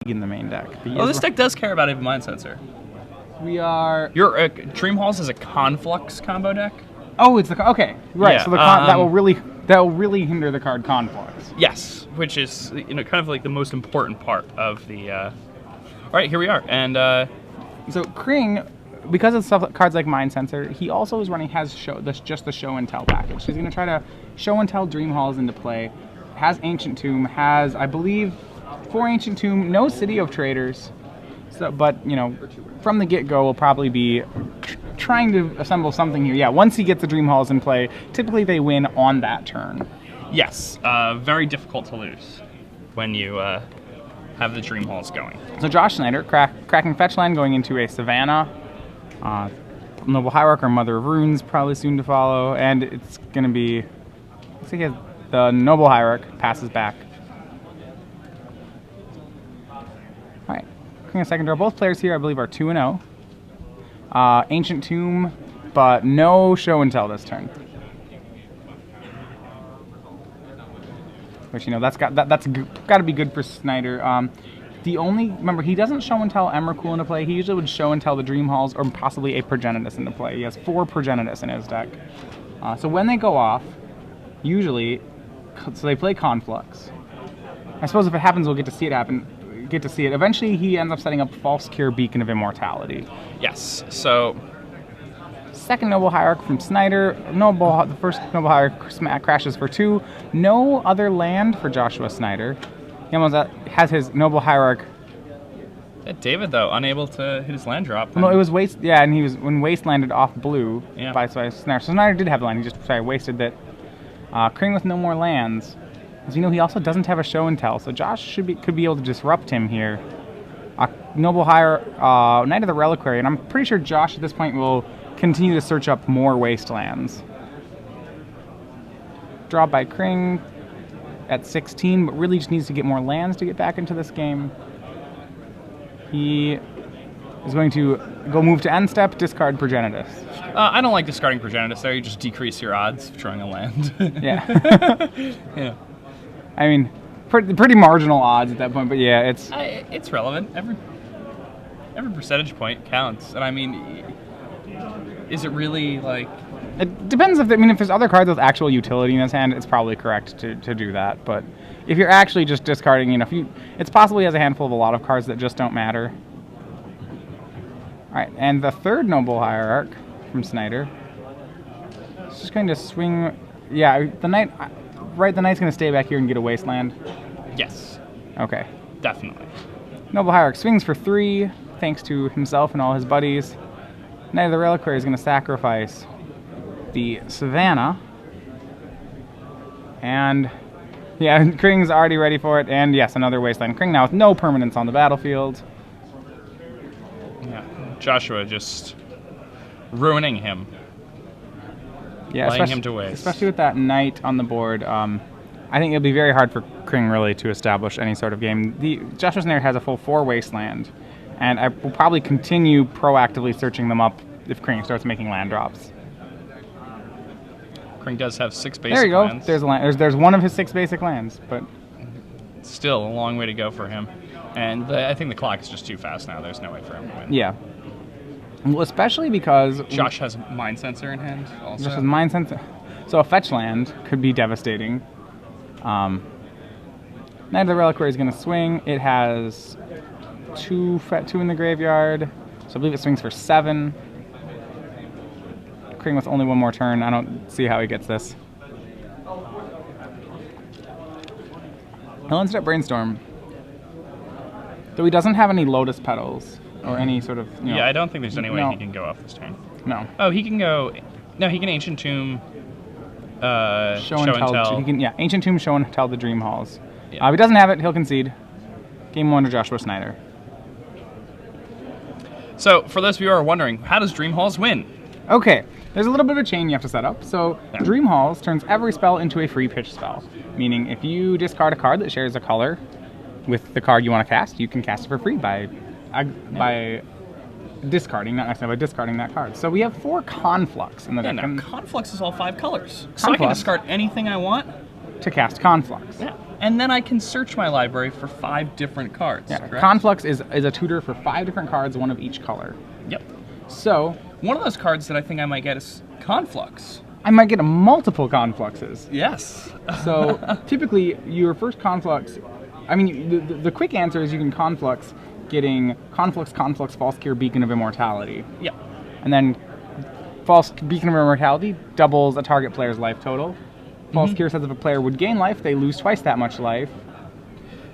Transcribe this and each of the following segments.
in the main deck. Oh, this deck does care about a Mind Sensor. We are... Your Dream Halls is a Conflux combo deck? Oh, it's the... Okay, right. Yeah, so that will really hinder the card Conflux. Yes, which is kind of like the most important part of the... All right, here we are. And so Kring, because of stuff cards like Mind Sensor, he also is running just the Show and Tell package. He's going to try to Show and Tell Dream Halls into play. Has Ancient Tomb, has, I believe, 4 Ancient Tomb, no City of Traders. So, but, from the get-go, we'll probably be trying to assemble something here. Yeah, once he gets the Dream Halls in play, typically they win on that turn. Yes, very difficult to lose when you have the Dream Halls going. So Josh Snider, cracking fetch land, going into a Savannah. Noble Hierarch or Mother of Runes probably soon to follow, and it's going to be... Looks like he has the Noble Hierarch passes back. Alright, Kring a second draw. Both players here, I believe, are 2-0. Ancient Tomb, but no Show and Tell this turn. Which, that's got to be good for Snider. Remember, he doesn't Show and Tell Emrakul into play. He usually would Show and Tell the Dream Halls or possibly a Progenitus into play. He has 4 Progenitus in his deck. So when they go off, usually, so they play Conflux. I suppose if it happens, we'll get to see it happen. Eventually, he ends up setting up False Cure, Beacon of Immortality. Yes. So, second Noble Hierarch from Snider. The first Noble Hierarch crashes for 2. No other land for Joshua Snider. He almost has his Noble Hierarch. David, though, unable to hit his land drop. No, it was waste. Yeah, and he was when waste landed off blue by Snider. So Snider did have the land. He just wasted it. Kring with no more lands. As you know, he also doesn't have a Show and Tell, so Josh could be able to disrupt him here. Noble Hierarch, Knight of the Reliquary, and I'm pretty sure Josh at this point will continue to search up more wastelands. Draw by Kring at 16, but really just needs to get more lands to get back into this game. He is going to move to end step, discard Progenitus. I don't like discarding Progenitus there. You just decrease your odds of drawing a land. Yeah. Yeah. I mean, pretty marginal odds at that point, but yeah, it's relevant. Every percentage point counts, and I mean, is it really like? It depends if there's other cards with actual utility in his hand, it's probably correct to do that. But if you're actually just discarding, it's possibly has a handful of a lot of cards that just don't matter. All right, and the third Noble Hierarch from Snider is just going to swing. Yeah, the Knight's going to stay back here and get a wasteland. Yes. Okay. Definitely. Noble Hierarch swings for 3, thanks to himself and all his buddies. Knight of the Reliquary is going to sacrifice the Savannah. And, yeah, Kring's already ready for it. And, yes, another wasteland. Kring now with no permanence on the battlefield. Yeah, Joshua just ruining him. Yeah, laying him to waste. Especially with that Knight on the board. I think it'll be very hard for Kring really to establish any sort of game. Joshua Snider has a full 4 wasteland, and I will probably continue proactively searching them up if Kring starts making land drops. Kring does have 6 basic lands. There you go. Lands. There's a land. There's one of his 6 basic lands, but still a long way to go for him. And I think the clock is just too fast now. There's no way for him to win. Yeah. Well, especially because Josh has Mind Sensor in hand also. Josh has Mind Sensor. So a fetch land could be devastating. Knight of the Reliquary is going to swing. It has 2 in the graveyard, so I believe it swings for 7. Kring with only 1 more turn. I don't see how he gets this. He'll instead Brainstorm. Though he doesn't have any Lotus Petals or any sort of... Yeah, I don't think there's any way he can go off this turn. No. Oh, he can go... No, he can Ancient Tomb... Show and Tell. He can, Ancient Tomb, Show and Tell the Dream Halls. Yeah. If he doesn't have it, he'll concede. Game 1 to Joshua Snider. So, for those of you who are wondering, how does Dream Halls win? Okay, there's a little bit of a chain you have to set up. So, Dream Halls turns every spell into a free pitch spell. Meaning, if you discard a card that shares a color with the card you want to cast, you can cast it for free by discarding, not necessarily by discarding that card. So we have 4 Conflux in the deck. Conflux is all 5 colors. So I can discard anything I want to cast Conflux. Yeah. and then I can search my library for 5 different cards. Yeah, correct? Conflux is a tutor for 5 different cards, one of each color. Yep. So One of those cards that I think I might get is Conflux. I might get multiple Confluxes. Yes. So typically, your first Conflux, I mean, the quick answer is you can Conflux getting Conflux, False Cure, Beacon of Immortality. Yeah. And then False Beacon of Immortality doubles a target player's life total. False Cure says if a player would gain life, they lose twice that much life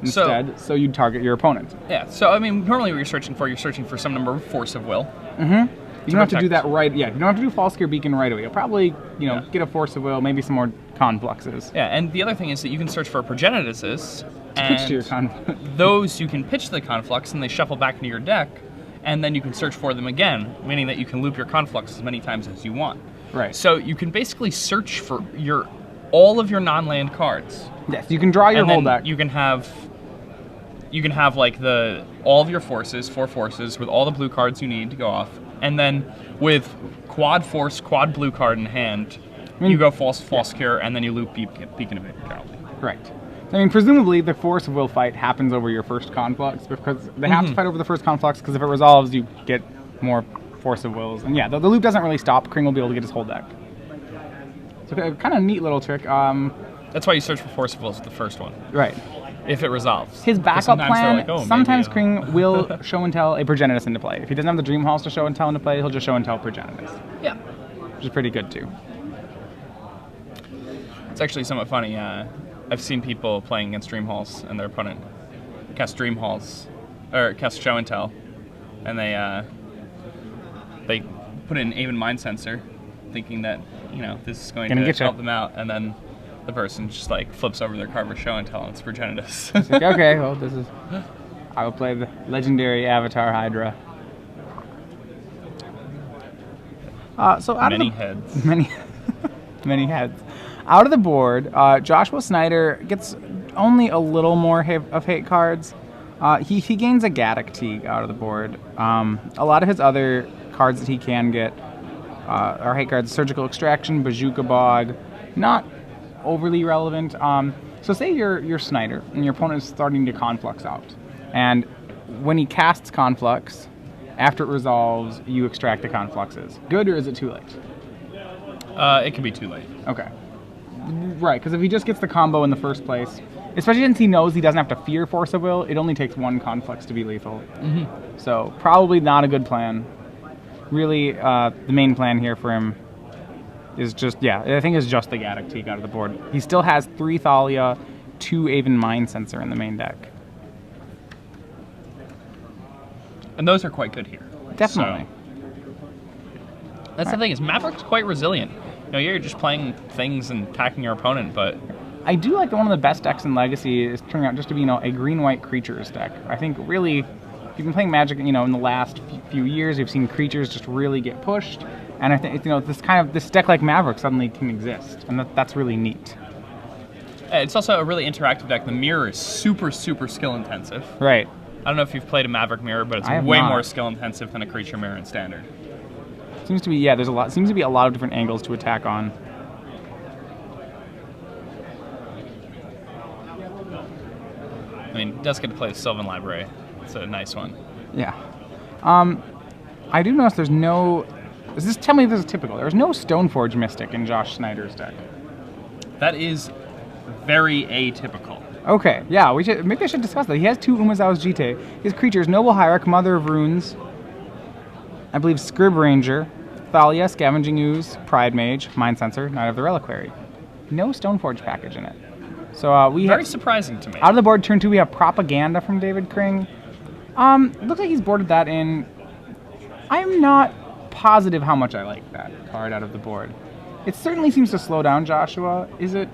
instead, so you'd target your opponent. Yeah, so I mean, normally what you're searching for some number of Force of Will. You don't have to do that right. Yeah, you don't have to do False Cure Beacon right away. You'll probably, get a Force of Will, maybe some more Confluxes. Yeah, and the other thing is that you can search for Progenituses, Pitch to your and those you can pitch to the Conflux, and they shuffle back into your deck, and then you can search for them again, meaning that you can loop your Conflux as many times as you want. Right. So you can basically search for all of your non-land cards. Yes, you can draw your And whole then deck. you can have like all of your forces, 4 forces, with all the blue cards you need to go off, and then with quad force, quad blue card in hand, you go false cure, and then you loop Beacon of Immortality. Right. I mean, presumably the Force of Will fight happens over your first Conflux, because they have to fight over the first Conflux, because if it resolves, you get more Force of Wills. And yeah, the loop doesn't really stop. Kring will be able to get his whole deck. So kind of neat little trick. That's why you search for Force of Wills with the first one. Right. If it resolves. His backup Sometimes they're plan, like, oh, sometimes maybe, Kring will show and tell a Progenitus into play. If he doesn't have the Dream Halls to show and tell into play, he'll just show and tell Progenitus. Yeah. Which is pretty good too. It's actually somewhat funny. I've seen people playing against Dream Halls, and their opponent cast Dream Halls, or cast Show and Tell, and they put in Aven Mind Sensor, thinking that this is going to help them out, and then the person just flips over their card for Show and Tell, and it's Progenitus. It's like, okay, well I will play the legendary Avatar Hydra. So out Many of the, heads. many heads. Out of the board, Joshua Snider gets only a little more of hate cards. He gains a Gaddock Teague out of the board. A lot of his other cards that he can get are hate cards: Surgical Extraction, Bazooka Bog, not overly relevant. So say you're Snider and your opponent is starting to Conflux out, and when he casts Conflux, after it resolves, you extract the Confluxes. Good, or is it too late? It can be too late. Okay. Right, because if he just gets the combo in the first place, especially since he knows he doesn't have to fear Force of Will, it only takes 1 Conflux to be lethal. So probably not a good plan. Really, the main plan here for him is just, I think it's just the Gaddock Teague out of the board. He still has 3 Thalia, 2 Aven Mind Sensor in the main deck. And those are quite good here. Definitely. So, that's the thing, is Maverick's quite resilient. You're just playing things and attacking your opponent, but I do like that one of the best decks in Legacy is turning out just to be, a green-white creatures deck. I think really, if you've been playing Magic, in the last few years, you've seen creatures just really get pushed, and I think this deck like Maverick suddenly can exist, and that's really neat. It's also a really interactive deck. The mirror is super, super skill intensive. Right. I don't know if you've played a Maverick mirror, but it's way more skill intensive than a creature mirror in Standard. Seems to be, seems to be a lot of different angles to attack on. I mean, it does get to play the Sylvan Library. It's a nice one. Yeah. I do notice there's no... tell me if this is typical. There's no Stoneforge Mystic in Josh Snider's deck. That is very atypical. Okay, yeah, maybe I should discuss that. He has 2 Umazawa's Jite. His creatures, Noble Hierarch, Mother of Runes, I believe Scrib Ranger, Thalia, Scavenging Ooze, Pride Mage, Mind Sensor, Knight of the Reliquary. No Stoneforge package in it. So very surprising to me. Out of the board, turn 2, we have Propaganda from David Kring. Looks like he's boarded that in. I'm not positive how much I like that card out of the board. It certainly seems to slow down Joshua. Is it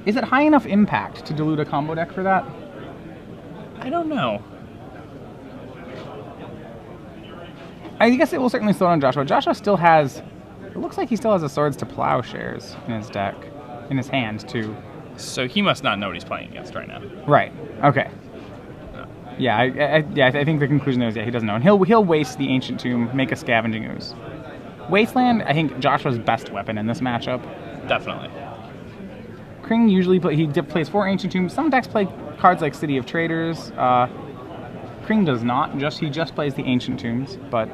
high enough impact to dilute a combo deck for that? I don't know. I guess it will certainly slow down Joshua. Joshua still has... It looks like he still has a Swords to Plowshares in his deck. In his hand, too. So he must not know what he's playing against right now. Right. Okay. Yeah, I think the conclusion is, he doesn't know. And he'll waste the Ancient Tomb, make a Scavenging Ooze. Wasteland, I think Joshua's best weapon in this matchup. Definitely. Kring usually plays 4 Ancient Tombs. Some decks play cards like City of Traders. Kring does not. He just plays the Ancient Tombs, but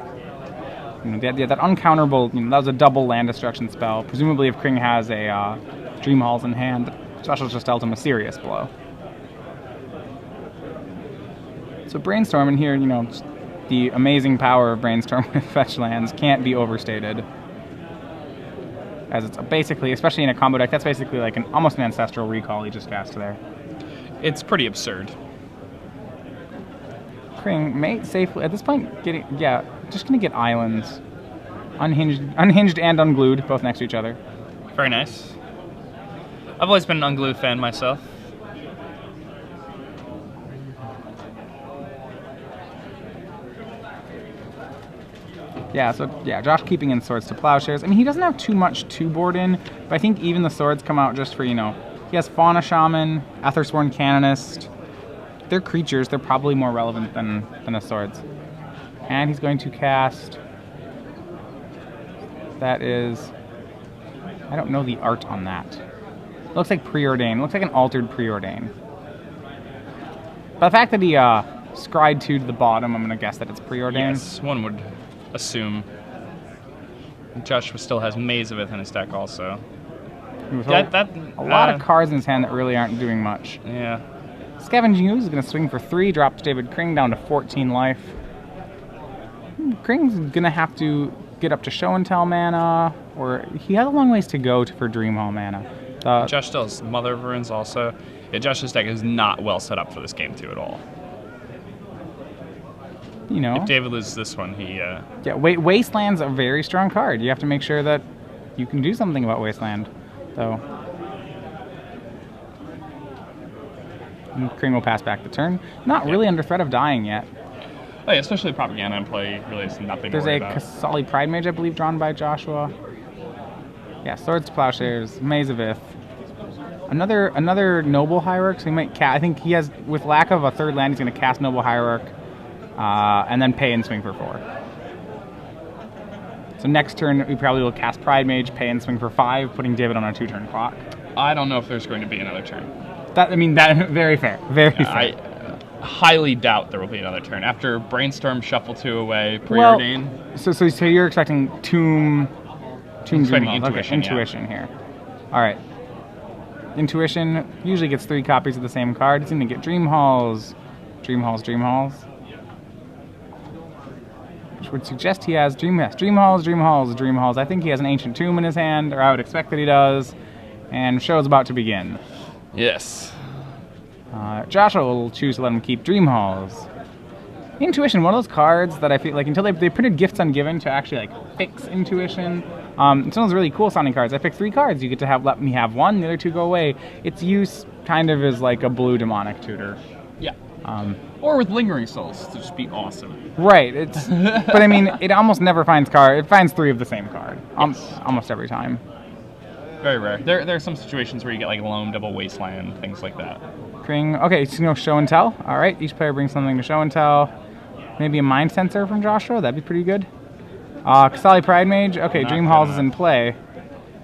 that uncounterable. That was a double land destruction spell. Presumably, if Kring has a Dream Halls in hand, Joshua's just dealt him a serious blow. So Brainstorm in here, the amazing power of Brainstorm with fetch lands can't be overstated. As it's basically, especially in a combo deck, that's basically like almost an Ancestral Recall he just cast there. It's pretty absurd. Kring may safely, at this point, just going to get islands. Unhinged and Unglued, both next to each other. Very nice. I've always been an Unglued fan myself. Josh keeping in Swords to Plowshares. I mean, he doesn't have too much to board in, but I think even the Swords come out just for, he has Fauna Shaman, Aethersworn Canonist. They're creatures, they're probably more relevant than the Swords. And he's going to cast... That is... I don't know the art on that. It looks like Preordain. It looks like an altered Preordain. But the fact that he scryed 2 to the bottom, I'm going to guess that it's Preordain. Yes, one would assume. Joshua still has Maze of It in his deck also. A lot of cards in his hand that really aren't doing much. Yeah. Scavenging Ooze is going to swing for 3, drops David Kring down to 14 life. Kring's going to have to get up to Show and Tell mana, or he has a long ways to go for Dream Hall mana. Josh still has Mother of Runes also. Yeah, Josh's deck is not well set up for this game 2 at all. If David loses this one, he... Wasteland's a very strong card. You have to make sure that you can do something about Wasteland, though. And Kring will pass back the turn. Not really under threat of dying yet. Oh, yeah, especially Propaganda in play really is nothing There's to worry a about. Kasali Pride Mage, I believe, drawn by Joshua. Yeah, Swords to Plowshares, Maze of Ith. Another Noble Hierarch, so he might I think he has, with lack of a third land, he's going to cast Noble Hierarch. And then pay and swing for 4. So next turn, we probably will cast Pride Mage, pay and swing for 5, putting David on a 2-turn clock. I don't know if there's going to be another turn. That very fair. Very fair. I highly doubt there will be another turn. After Brainstorm, Shuffle 2 away, Preordain. So you're expecting Tomb Dream Hall. Intuition here. All right. Intuition usually gets 3 copies of the same card. It's going to get Dream Halls. Which would suggest he has Dream Halls. I think he has an Ancient Tomb in his hand, or I would expect that he does. And show's about to begin. Yes. Joshua will choose to let him keep Dream Halls. Intuition, one of those cards that I feel like until they printed Gifts Ungiven to actually fix Intuition. It's one of those really cool sounding cards. I picked 3 cards. You get to let me have 1, the other 2 go away. Its use kind of is like a blue demonic tutor. Yeah. Or with Lingering Souls to just be awesome. Right. But I mean, it almost never finds It finds 3 of the same card. Yes. Almost every time. Very rare. There are some situations where you get Lone Double Wasteland, things like that. Kring. Okay, so Show and Tell. All right, each player brings something to Show and Tell. Maybe a Mind Sensor from Joshua. That'd be pretty good. Kasali Pride Mage. Okay, Dream Halls is in play.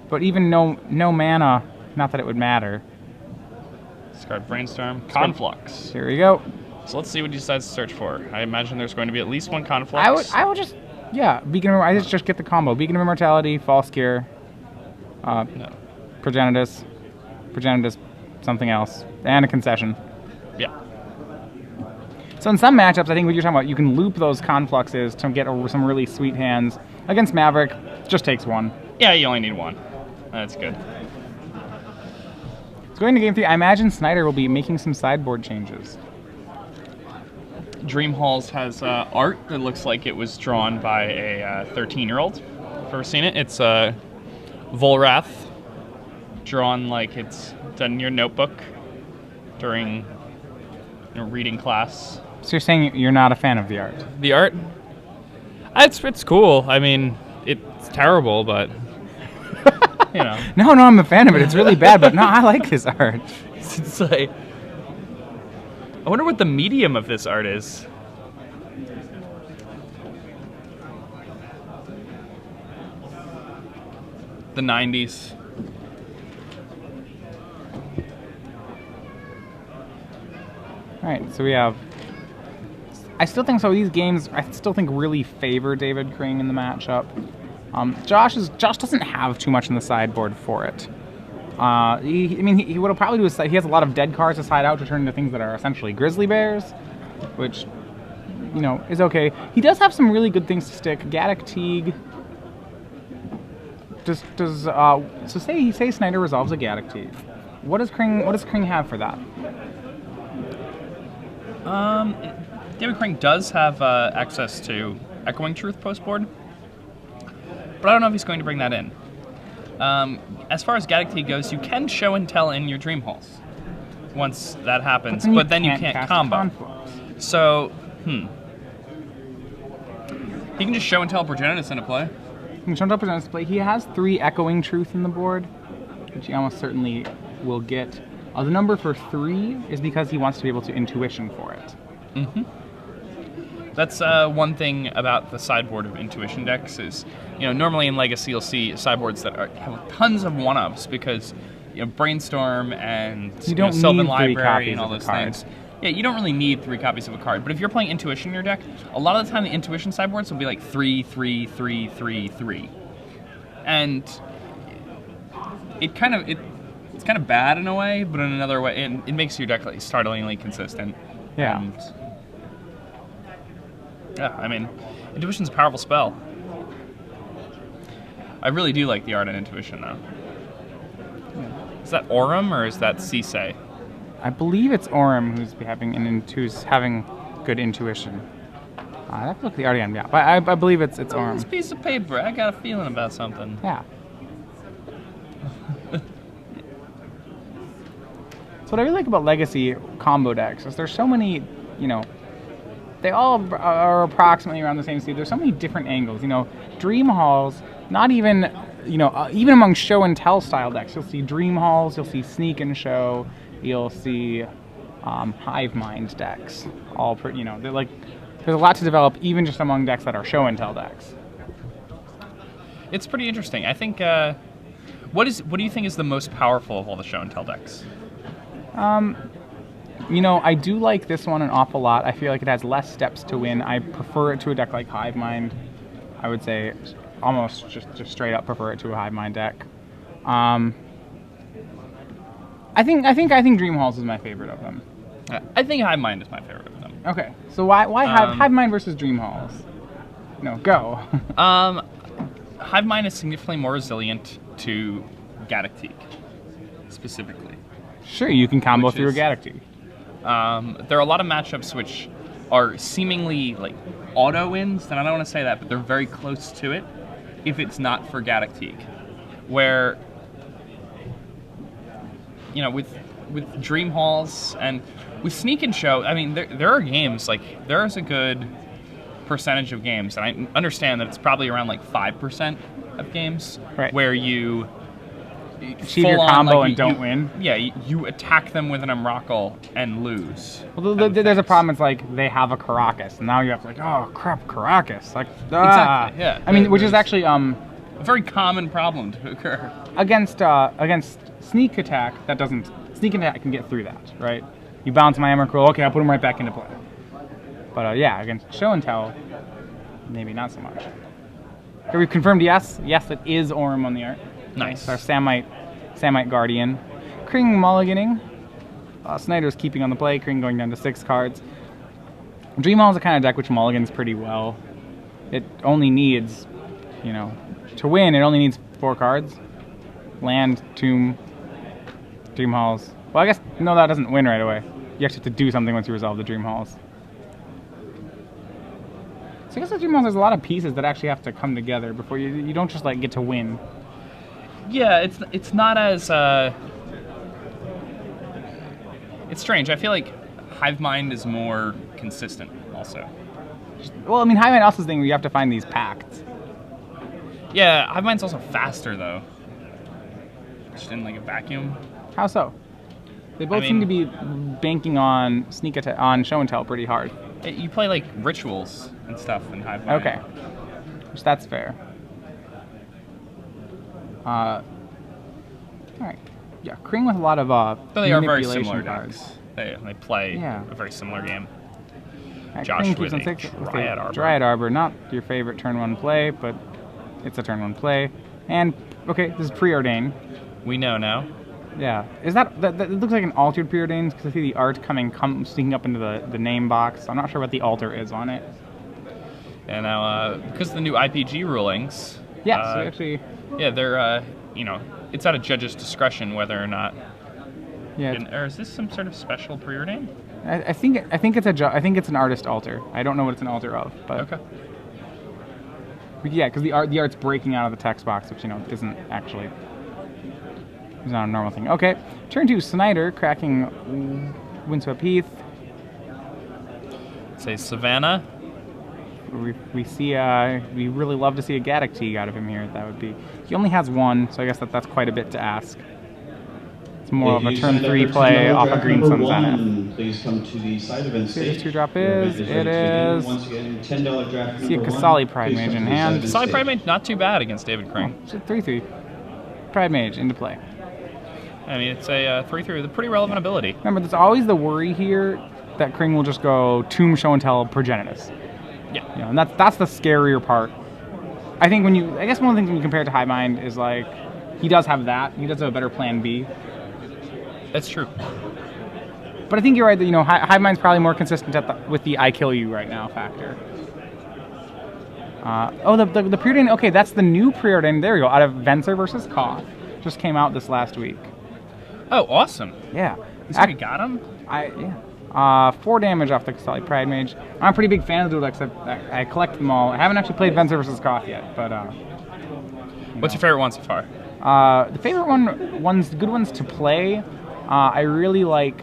But even no mana, not that it would matter. Discard Brainstorm. Conflux. Here we go. So let's see what he decides to search for. I imagine there's going to be at least one Conflux. I would just, Beacon of I just get the combo. Beacon of Immortality, False Gear, No. Progenitus, something else, and a Concession. Yeah. So in some matchups, I think what you're talking about, you can loop those Confluxes to get some really sweet hands. Against Maverick, just takes 1. Yeah, you only need 1. That's good. So going to game 3, I imagine Snider will be making some sideboard changes. Dream Halls has art that looks like it was drawn by a 13-year-old. If ever seen it? It's Volrath, drawn like it's done in your notebook during reading class. So you're saying you're not a fan of the art? The art? It's cool. I mean, it's terrible, but No, I'm a fan of it. It's really bad, but no, I like this art. It's like, I wonder what the medium of this art is. The 90s. Alright, so we have... I still think so. These games, I still think really favor David Kring in the matchup. Josh doesn't have too much in the sideboard for it. He would probably do a side. He has a lot of dead cards to side out to turn into things that are essentially grizzly bears, which, you know, is okay. He does have some really good things to stick. Gaddock Teague. So say Snider resolves a Gaddock Teague. What does Kring have for that? David Kring does have access to Echoing Truth postboard, but I don't know if he's going to bring that in. As far as Gaddock Teague goes, you can show and tell in your Dream Halls once that happens, but then you can't combo. Conflicts. So, he can just show and tell Progenitus into play. He can show and tell Progenitus into play. He has 3 Echoing Truth in the board, which he almost certainly will get. The number for 3 is because he wants to be able to intuition for it. That's one thing about the sideboard of intuition decks is, normally in Legacy you'll see sideboards that have tons of one-ups because, Brainstorm and Sylvan Library and all those things. Yeah, you don't really need 3 copies of a card, but if you're playing intuition in your deck, a lot of the time the intuition sideboards will be like 3, 3, 3, 3, 3. And it's kind of bad in a way, but in another way, it makes your deck like startlingly consistent. Yeah. And, intuition's a powerful spell. I really do like the art of intuition, though. Yeah. Is that Aurum or is that Cisse? I believe it's Aurum who's having good intuition. I have to look at the art again, yeah. But I believe it's Aurum. This piece of paper, I got a feeling about something. Yeah. So what I really like about Legacy combo decks is there's so many, they all are approximately around the same speed. There's so many different angles. Dream Halls, not even, even among show and tell style decks, you'll see Dream Halls, you'll see Sneak and Show, you'll see Hive Mind decks. All, they're like, there's a lot to develop even just among decks that are show and tell decks. It's pretty interesting. I think, what do you think is the most powerful of all the show and tell decks? I do like this one an awful lot. I feel like it has less steps to win. I prefer it to a deck like Hive Mind. I would say almost just straight up prefer it to a Hive Mind deck. I think Dream Halls is my favorite of them. I think Hive Mind is my favorite of them. Okay, so why Hive Mind versus Dream Halls? No, go. Hive Mind is significantly more resilient to Gaddock Teague, specifically. Sure, you can combo through a Gaddock Teague. There are a lot of matchups which are seemingly like auto wins, and I don't want to say that, but they're very close to it if it's not for Gaddock Teague. Where, with Dream Halls and with Sneak and Show, there are games, like, there's a good percentage of games, and I understand that it's probably around like 5% of games where you achieve your combo and don't win. Yeah, you attack them with an Umbracal and lose. Well, there's a problem. It's like they have a Caracas, and now you have to oh crap, Caracas. Exactly. Yeah. Which is actually a very common problem to occur against Sneak Attack. Sneak Attack can get through that, right? You bounce my Emrakul. Okay, I'll put him right back into play. But against Show and Tell, maybe not so much. Okay, we've confirmed yes, it is Aurum on the art. Nice. Our Samite Guardian. Kring mulliganing. Snider's keeping on the play. Kring going down to 6 cards. Dream Hall is a kind of deck which mulligans pretty well. It only needs, to win, it only needs 4 cards. Land, Tomb, Dream Halls. Well, I guess, no, that doesn't win right away. You actually have to do something once you resolve the Dream Halls. So I guess the Dream Halls, there's a lot of pieces that actually have to come together before you don't just get to win. Yeah, it's not as it's strange. I feel like Hive Mind is more consistent also. Well, Hive Mind also is the thing where you have to find these pacts. Yeah, Hive Mind's also faster though. Just in a vacuum. How so? They both seem to be banking on Sneak Attack, on Show and Tell pretty hard. You play rituals and stuff in Hive Mind. Okay, which that's fair. All right. Yeah, Kring with a lot of they are very manipulation similar cards. decks. They play a very similar game. Josh with a Dryad Arbor. Dryad Arbor, not your favorite turn 1 play, but it's a turn 1 play. And, okay, this is preordained. We know now. Yeah. Is that it looks like an altered preordained, because I see the art sneaking up into the name box. I'm not sure what the alter is on it. And now, because of the new IPG rulings... Yeah, so actually... Yeah, they're, it's at a judge's discretion whether or not... Yeah. Or is this some sort of special preordain? I think it's an artist alter. I don't know what it's an alter of, but... Okay. Yeah, because the art's breaking out of the text box, which, isn't actually... It's not a normal thing. Okay, turn 2, Snider, cracking Windswept Heath. Say Savannah. We really love to see a Gaddock Teague out of him here. That would be... He only has 1, so I guess that's quite a bit to ask. It's more of a turn 3 play off a Green Sun Zenith. Please come to the side event See what this 2-drop is. It is... Once again, $10 draft See a Kasali Pride Mage in hand. Kasali Pride Mage, not too bad against David Kring. It's a 3/3. Pride Mage into play. I mean, it's a 3/3 with a pretty relevant ability. Remember, there's always the worry here that Kring will just go Tomb, Show and Tell, Progenitus. Yeah. And that's the scarier part. I think I guess one of the things when you compare it to Highmind is like, he does have that. He does have a better plan B. That's true. But I think you're right that, Hivemind's probably more consistent with the I kill you right now factor. The preordain, okay, that's the new preordain. There we go, out of Venser versus Koth. Just came out this last week. Oh, awesome. Yeah. You got him? 4 damage off the Kasali Pride Mage. I'm a pretty big fan of the duel decks. I collect them all. I haven't actually played Venser versus Koth yet, but... What's your favorite one so far? The favorite good ones to play, I really like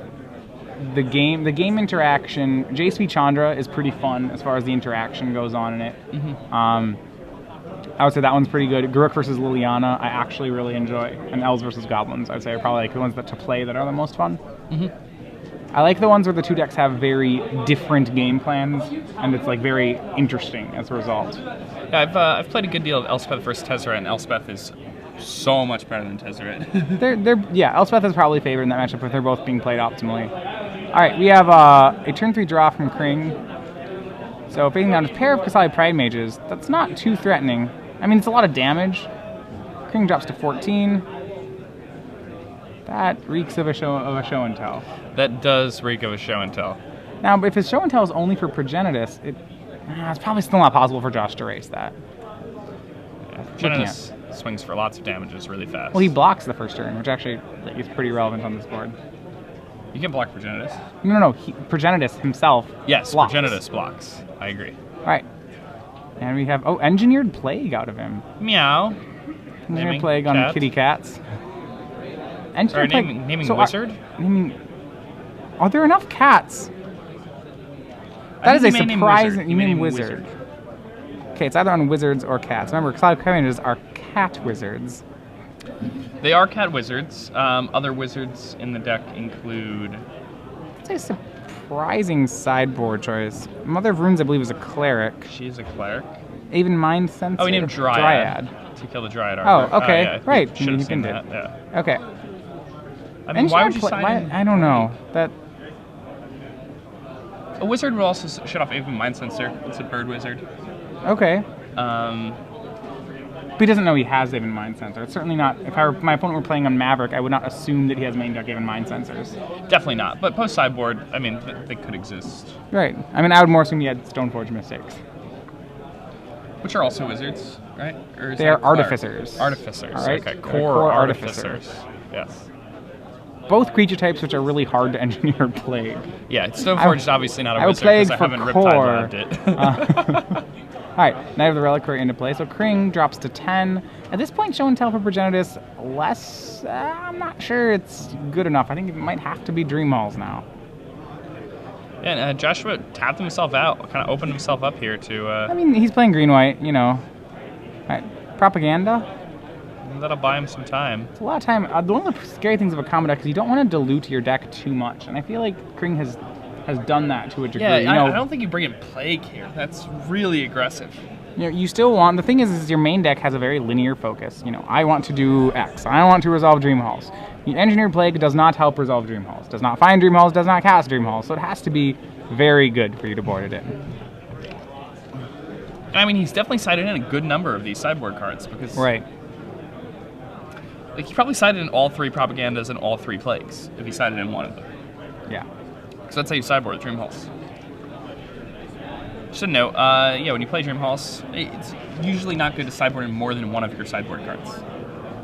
the game interaction. JSP Chandra is pretty fun as far as the interaction goes on in it. Mm-hmm. I would say that one's pretty good. Garruk versus Liliana, I actually really enjoy. And Elves versus Goblins, I would say, are probably like the ones to play that are the most fun. Mm-hmm. I like the ones where the 2 decks have very different game plans, and it's like very interesting as a result. Yeah, I've played a good deal of Elspeth versus Tezzeret, and Elspeth is so much better than Tezzeret. Elspeth is probably favored in that matchup, but they're both being played optimally. All right, we have a turn 3 draw from Kring. So facing down a pair of Kasali Pride Mages, that's not too threatening. I mean, it's a lot of damage. Kring drops to 14. That reeks of a show and tell. That does reek of a show and tell. Now, if his show and tell is only for Progenitus, it's probably still not possible for Josh to race that. Yeah, Progenitus swings for lots of damages really fast. Well, he blocks the first turn, which actually is pretty relevant on this board. You can block Progenitus. No. Progenitus himself. Yes, blocks. Progenitus blocks. I agree. All right. And we have Engineered Plague out of him. Meow. Engineered Plague on kitty cats. Sorry, naming Wizard? Are there enough cats? That is a surprising... You mean Wizard. Okay, it's either on Wizards or cats. Remember, Cloud Covenanters are cat wizards. They are cat wizards. Other wizards in the deck include... That's a surprising sideboard choice. Mother of Runes, I believe, is a cleric. She is a cleric? Even Mind Sensor? Oh, we named Dryad. To kill the Dryad Arbor. Oh, okay. Yeah, right. Should have seen that. Yeah. Okay. I mean, why would you sign in? I don't know. A wizard would also shut off even Mind Sensor. It's a bird wizard. Okay. But he doesn't know he has Aven Mind Sensor. It's certainly not... If my opponent were playing on Maverick, I would not assume that he has main deck Aven Mind Sensors. Definitely not. But post-sideboard, I mean, they could exist. Right. I mean, I would more assume he had Stoneforge Mystics. Which are also wizards, right? Or is they are artificers. Artificers, all right? Okay. Core artificers. Yes. Both creature types which are really hard to engineer Plague. Yeah, Stoneforge is obviously not a wizard because I haven't Riptide Riptide it. Alright, Knight of the Reliquary into play. So Kring drops to 10. At this point, Show and Tell for Progenitus, less... I'm not sure it's good enough. I think it might have to be Dream Halls now. Yeah, and Joshua tapped himself out, kind of opened himself up here to... I mean, he's playing green-white, you know. Alright, Propaganda. That'll buy him some time. It's a lot of time. One of the scary things of a combo deck is you don't want to dilute your deck too much. And I feel like Kring has done that to a degree. Yeah, I don't think you bring in Plague here. That's really aggressive. You know, you still want, the thing is your main deck has a very linear focus. You know, I want to do X. I want to resolve Dream Halls. The Engineered Plague does not help resolve Dream Halls, does not find Dream Halls, does not cast Dream Halls, so it has to be very good for you to board it in. I mean, he's definitely sided in a good number of these sideboard cards because Right. like he probably sided in all 3 propagandas and all 3 plagues if he sided in one of them. Yeah. So that's how you sideboard Dream Halls. Just a note, yeah, when you play Dream Halls, it's usually not good to sideboard in more than one of your sideboard cards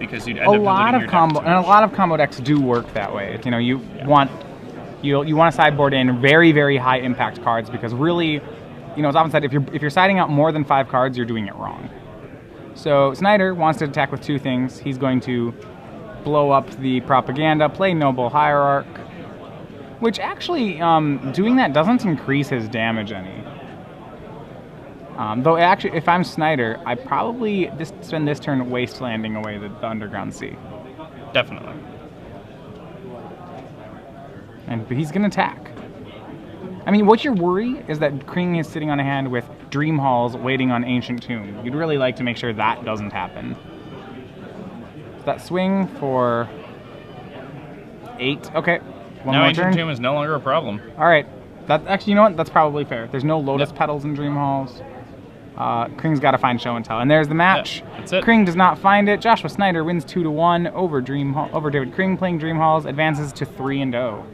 because you'd end up A lot diluting of your combo deck too and a much. lot of combo decks do work that way. You know, you want to sideboard in very, very high impact cards because really, you know, it's often said if you're siding out more than 5 cards, you're doing it wrong. So Snider wants to attack with 2 things. He's going to blow up the propaganda, play Noble Hierarch, which actually doing that doesn't increase his damage any. Though actually, if I'm Snider, I probably spend this turn wastelanding away the Underground Sea. Definitely. But he's going to attack. I mean, what's your worry is that Kring is sitting on a hand with Dream Halls waiting on Ancient Tomb. You'd really like to make sure that doesn't happen. So that swing for 8. Okay. One Now more Ancient turn. Tomb is no longer a problem. All right. That actually, you know what? That's probably fair. There's no Lotus Yep. Petals in Dream Halls. Kring's got to find Show and Tell, and there's the match. Yeah, that's it. Kring does not find it. Joshua Snider wins 2-1 over David Kring playing Dream Halls, advances to 3-0.